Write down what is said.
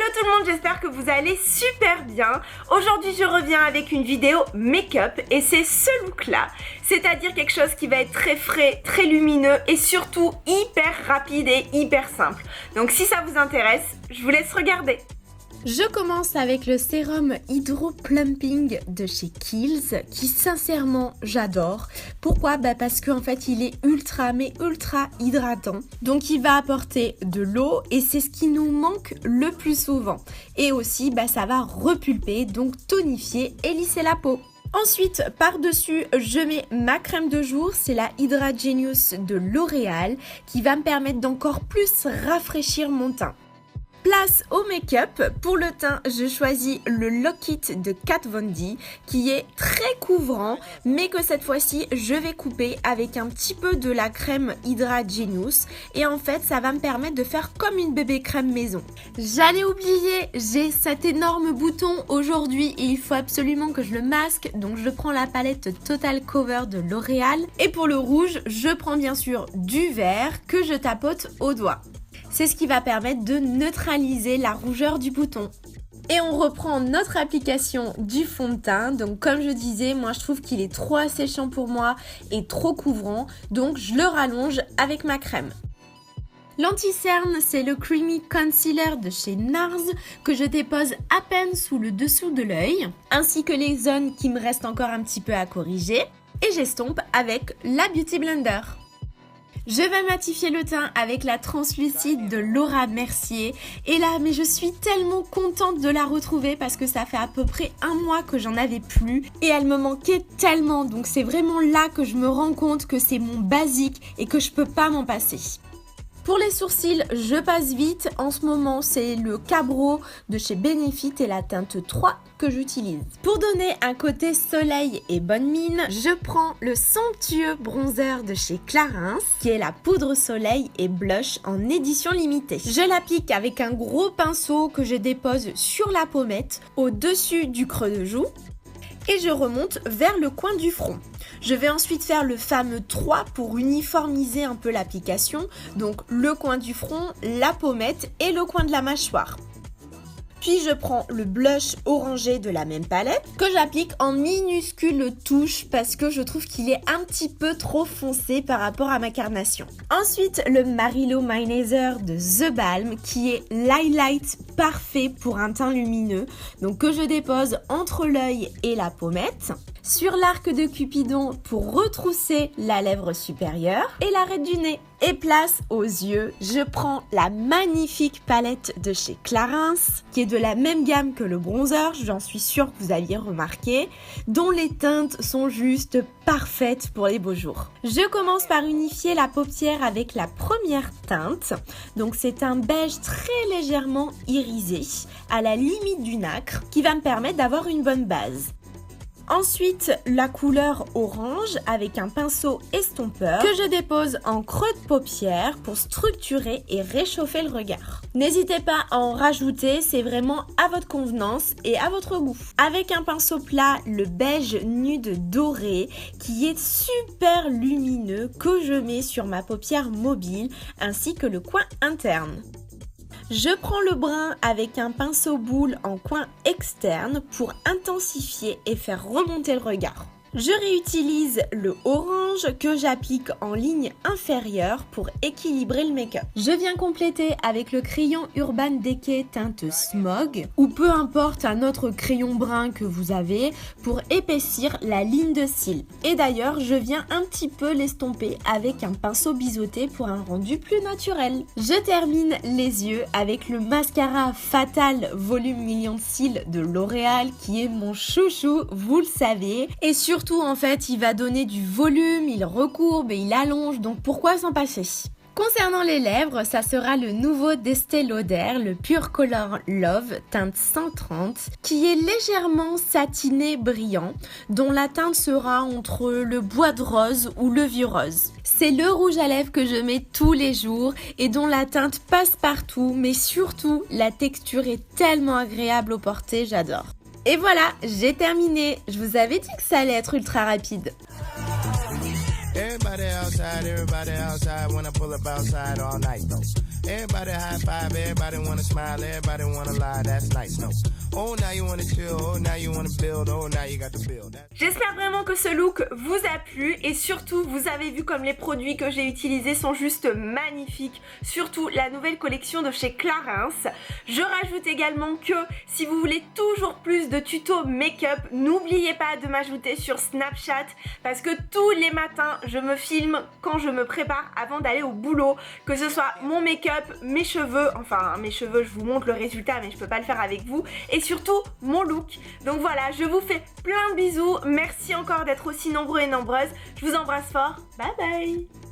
Hello tout le monde, j'espère que vous allez super bien. Aujourd'hui je reviens avec une vidéo make-up et c'est ce look là. C'est-à-dire quelque chose qui va être très frais, très lumineux et surtout hyper rapide et hyper simple. Donc si ça vous intéresse, je vous laisse regarder. Je commence avec le sérum Hydro Plumping de chez Kiehl's qui sincèrement j'adore. Pourquoi ? Parce qu'en fait il est ultra hydratant. Donc il va apporter de l'eau et c'est ce qui nous manque le plus souvent. Et aussi ça va repulper, donc tonifier et lisser la peau. Ensuite, par-dessus, je mets ma crème de jour, c'est la Hydra Genius de L'Oréal qui va me permettre d'encore plus rafraîchir mon teint. Place au make-up. Pour le teint, je choisis le Lock It de Kat Von D qui est très couvrant mais que cette fois-ci je vais couper avec un petit peu de la crème Hydra Genius et en fait ça va me permettre de faire comme une bébé crème maison. J'allais oublier, j'ai cet énorme bouton aujourd'hui et il faut absolument que je le masque, donc je prends la palette Total Cover de L'Oréal et pour le rouge je prends bien sûr du vert que je tapote au doigt. C'est ce qui va permettre de neutraliser la rougeur du bouton. Et on reprend notre application du fond de teint. Donc comme je disais, moi je trouve qu'il est trop asséchant pour moi et trop couvrant. Donc je le rallonge avec ma crème. L'anti-cerne, c'est le Creamy Concealer de chez NARS que je dépose à peine sous le dessous de l'œil. Ainsi que les zones qui me restent encore un petit peu à corriger. Et j'estompe avec la Beauty Blender. Je vais matifier le teint avec la translucide de Laura Mercier. Et là, mais je suis tellement contente de la retrouver parce que ça fait à peu près un mois que j'en avais plus. Et elle me manquait tellement. Donc c'est vraiment là que je me rends compte que c'est mon basique et que je peux pas m'en passer. Pour les sourcils, je passe vite. En ce moment, c'est le Cabro de chez Benefit et la teinte 3 que j'utilise. Pour donner un côté soleil et bonne mine, je prends le somptueux bronzer de chez Clarins, qui est la poudre soleil et blush en édition limitée. Je l'applique avec un gros pinceau que je dépose sur la pommette, au-dessus du creux de joue. Et je remonte vers le coin du front. Je vais ensuite faire le fameux 3 pour uniformiser un peu l'application. Donc le coin du front, la pommette et le coin de la mâchoire. Puis je prends le blush orangé de la même palette que j'applique en minuscules touches parce que je trouve qu'il est un petit peu trop foncé par rapport à ma carnation. Ensuite, le Marilo Minazer de The Balm qui est l'highlight parfait pour un teint lumineux. Donc que je dépose entre l'œil et la pommette. Sur l'arc de Cupidon pour retrousser la lèvre supérieure et l'arête du nez. Et place aux yeux, je prends la magnifique palette de chez Clarins, qui est de la même gamme que le bronzer, j'en suis sûre que vous aviez remarqué, dont les teintes sont juste parfaites pour les beaux jours. Je commence par unifier la paupière avec la première teinte, donc c'est un beige très légèrement irisé, à la limite du nacre, qui va me permettre d'avoir une bonne base. Ensuite, la couleur orange avec un pinceau estompeur que je dépose en creux de paupière pour structurer et réchauffer le regard. N'hésitez pas à en rajouter, c'est vraiment à votre convenance et à votre goût. Avec un pinceau plat, le beige nude doré qui est super lumineux que je mets sur ma paupière mobile ainsi que le coin interne. Je prends le brun avec un pinceau boule en coin externe pour intensifier et faire remonter le regard. Je réutilise le orange que j'applique en ligne inférieure pour équilibrer le make-up. Je viens compléter avec le crayon Urban Decay teinte Smog ou peu importe un autre crayon brun que vous avez pour épaissir la ligne de cils. Et d'ailleurs, je viens un petit peu l'estomper avec un pinceau biseauté pour un rendu plus naturel. Je termine les yeux avec le mascara Fatal Volume Million de Cils de L'Oréal qui est mon chouchou, vous le savez. Et surtout en fait il va donner du volume, il recourbe et il allonge, donc pourquoi s'en passer? Concernant les lèvres, ça sera le nouveau d'Estée Lauder, le Pure Color Love teinte 130 qui est légèrement satiné brillant, dont la teinte sera entre le bois de rose ou le vieux rose. C'est le rouge à lèvres que je mets tous les jours et dont la teinte passe partout, mais surtout la texture est tellement agréable au porter, j'adore. Et voilà, j'ai terminé. Je vous avais dit que ça allait être ultra rapide. Everybody outside, wanna pull up outside all night though. Everybody high five, everybody wanna smile, everybody wanna lie, that's nice, no. Oh, now you wanna chill, oh, now you wanna build, oh, now you got to build. J'espère vraiment que ce look vous a plu et surtout vous avez vu comme les produits que j'ai utilisés sont juste magnifiques, surtout la nouvelle collection de chez Clarins. Je rajoute également que si vous voulez toujours plus de tutos make-up, n'oubliez pas de m'ajouter sur Snapchat parce que tous les matins je me filme quand je me prépare avant d'aller au boulot, que ce soit mon make-up, mes cheveux, enfin mes cheveux je vous montre le résultat mais je peux pas le faire avec vous, et surtout mon look. Donc voilà, je vous fais plein de bisous, merci encore d'être aussi nombreux et nombreuses, je vous embrasse fort, bye bye.